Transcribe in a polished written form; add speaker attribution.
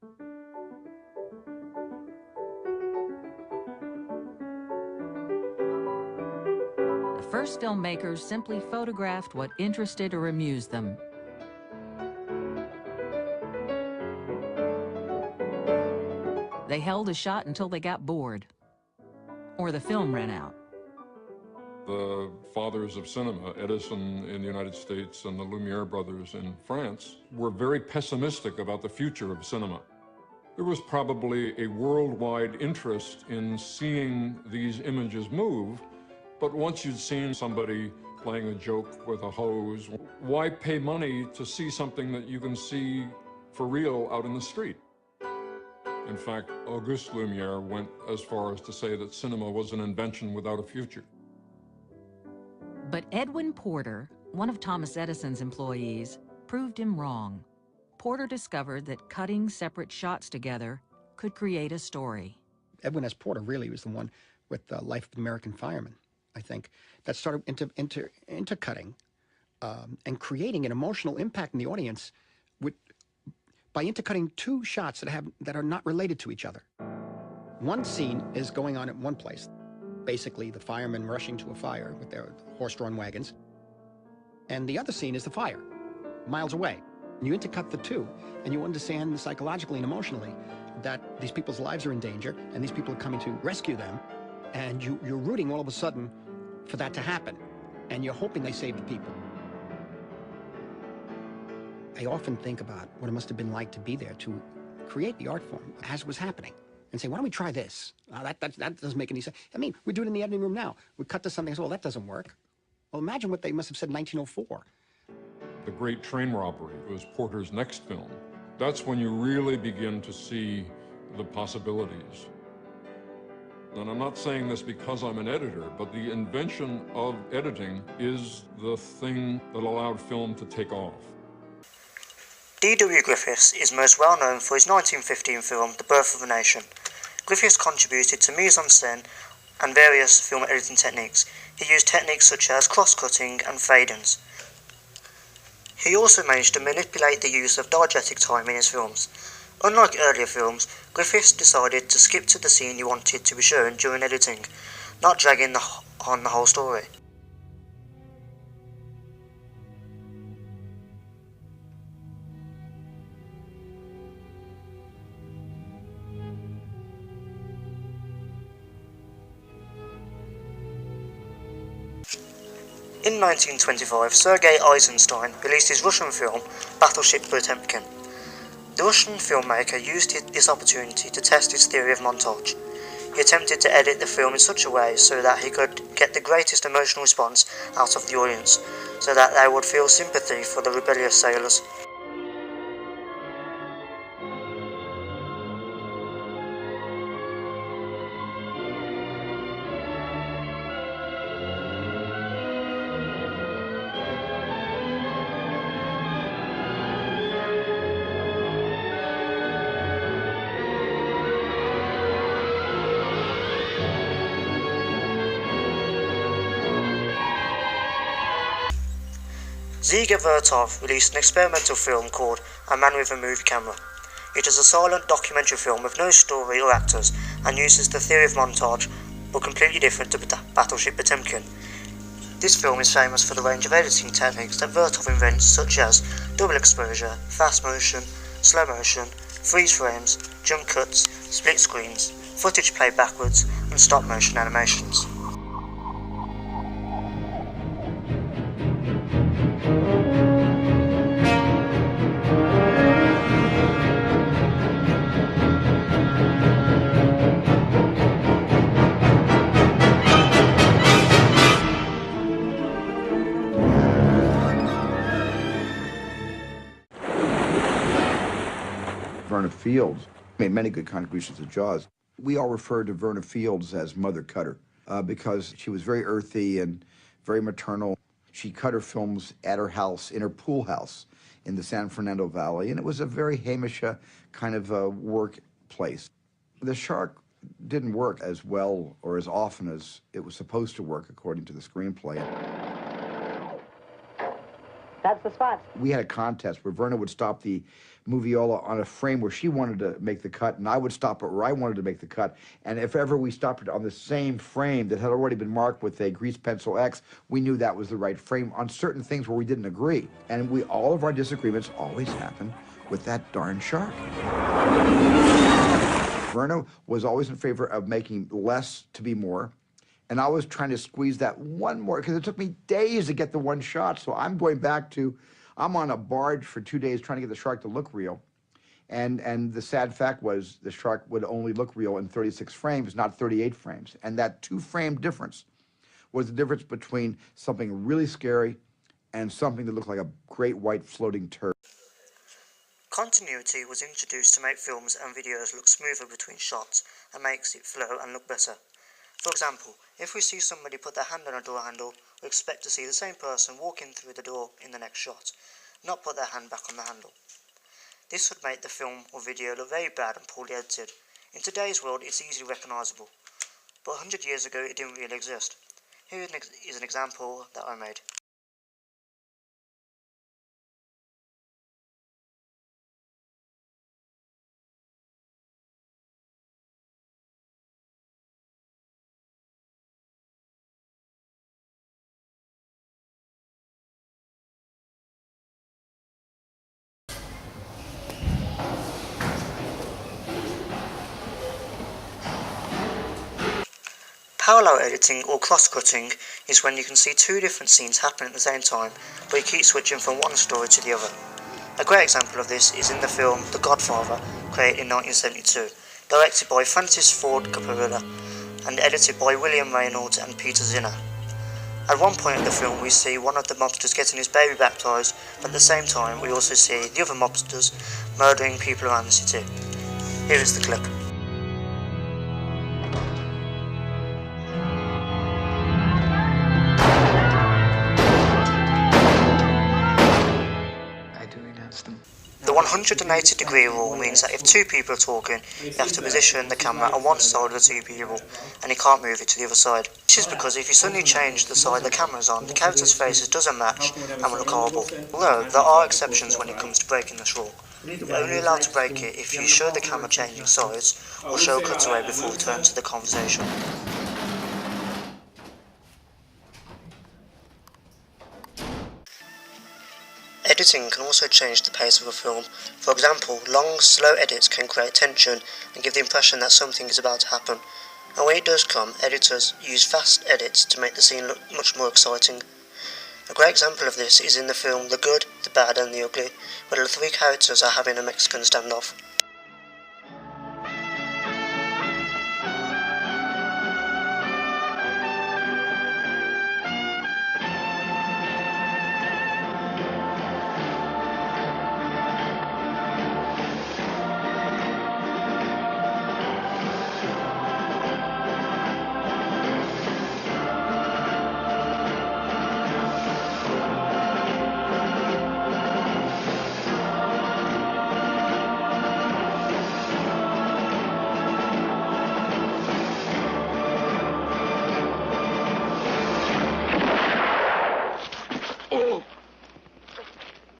Speaker 1: The first filmmakers simply photographed what interested or amused them. They held a shot until they got bored, or the film ran out.
Speaker 2: The fathers of cinema, Edison in the United States and the Lumiere Brothers in France, were very pessimistic about the future of cinema. There was probably a worldwide interest in seeing these images move, but once you'd seen somebody playing a joke with a hose, why pay money to see something that you can see for real out in the street? In fact, Auguste Lumiere went as far as to say that cinema was an invention without a future.
Speaker 1: But Edwin Porter, one of Thomas Edison's employees, proved him wrong. Porter discovered that cutting separate shots together could create a story.
Speaker 3: Edwin S. Porter really was the one with the Life of the American Fireman, I think, that started intercutting and creating an emotional impact in the audience by intercutting two shots that are not related to each other. One scene is going on at one place, basically the firemen rushing to a fire with their horse-drawn wagons, and the other scene is the fire, miles away. And you intercut the two, and you understand psychologically and emotionally that these people's lives are in danger, and these people are coming to rescue them, and you're rooting all of a sudden for that to happen, and you're hoping they save the people. I often think about what it must have been like to be there to create the art form as it was happening and say, why don't we try this? That doesn't make any sense. I mean, we do it in the editing room now. We cut to something and say, well, that doesn't work. Well, imagine what they must have said in 1904.
Speaker 2: The Great Train Robbery was Porter's next film. That's when you really begin to see the possibilities. And I'm not saying this because I'm an editor, but the invention of editing is the thing that allowed film to take off.
Speaker 4: D.W. Griffiths is most well known for his 1915 film, The Birth of a Nation. Griffiths contributed to mise-en-scène and various film editing techniques. He used techniques such as cross-cutting and fade-ins. He also managed to manipulate the use of diegetic time in his films. Unlike earlier films, Griffiths decided to skip to the scene he wanted to be shown during editing, not dragging on the whole story. In 1925, Sergei Eisenstein released his Russian film, Battleship Potemkin. The Russian filmmaker used this opportunity to test his theory of montage. He attempted to edit the film in such a way so that he could get the greatest emotional response out of the audience, so that they would feel sympathy for the rebellious sailors. Dziga Vertov released an experimental film called A Man with a Movie Camera. It is a silent documentary film with no story or actors and uses the theory of montage, but completely different to Battleship Potemkin. This film is famous for the range of editing techniques that Vertov invents, such as double exposure, fast motion, slow motion, freeze frames, jump cuts, split screens, footage played backwards, and stop motion animations.
Speaker 5: Verna Fields made many good contributions to Jaws. We all refer to Verna Fields as Mother Cutter because she was very earthy and very maternal. She cut her films at her house, in her pool house in the San Fernando Valley, and it was a very Hamish kind of workplace. The shark didn't work as well or as often as it was supposed to work according to the screenplay.
Speaker 6: That's the spot.
Speaker 5: We had a contest where Verna would stop the moviola on a frame where she wanted to make the cut, and I would stop it where I wanted to make the cut. And if ever we stopped it on the same frame that had already been marked with a grease pencil X, we knew that was the right frame on certain things where we didn't agree. And all of our disagreements always happened with that darn shark. Verna was always in favor of making less to be more. And I was trying to squeeze that one more, because it took me days to get the one shot. So I'm going back to, I'm on a barge for 2 days trying to get the shark to look real. And the sad fact was the shark would only look real in 36 frames, not 38 frames. And that 2-frame difference was the difference between something really scary and something that looked like a great white floating turd.
Speaker 4: Continuity was introduced to make films and videos look smoother between shots and makes it flow and look better. For example, if we see somebody put their hand on a door handle, we expect to see the same person walking through the door in the next shot, not put their hand back on the handle. This would make the film or video look very bad and poorly edited. In today's world, it's easily recognisable, but 100 years ago it didn't really exist. Here is an example that I made. Parallel editing or cross-cutting is when you can see two different scenes happening at the same time, but you keep switching from one story to the other. A great example of this is in the film The Godfather, created in 1972, directed by Francis Ford Coppola and edited by William Reynolds and Peter Zinner. At one point in the film we see one of the mobsters getting his baby baptised, but at the same time we also see the other mobsters murdering people around the city. Here is the clip. The 180-degree rule means that if two people are talking, you have to position the camera on one side of the two people, and you can't move it to the other side. This is because if you suddenly change the side the camera's on, the characters' faces doesn't match and will look horrible. Although, there are exceptions when it comes to breaking this rule. You're only allowed to break it if you show the camera changing sides, or show a cutaway before returning to the conversation. Editing can also change the pace of a film. For example, long, slow edits can create tension and give the impression that something is about to happen. And when it does come, editors use fast edits to make the scene look much more exciting. A great example of this is in the film The Good, the Bad and the Ugly, where the three characters are having a Mexican standoff.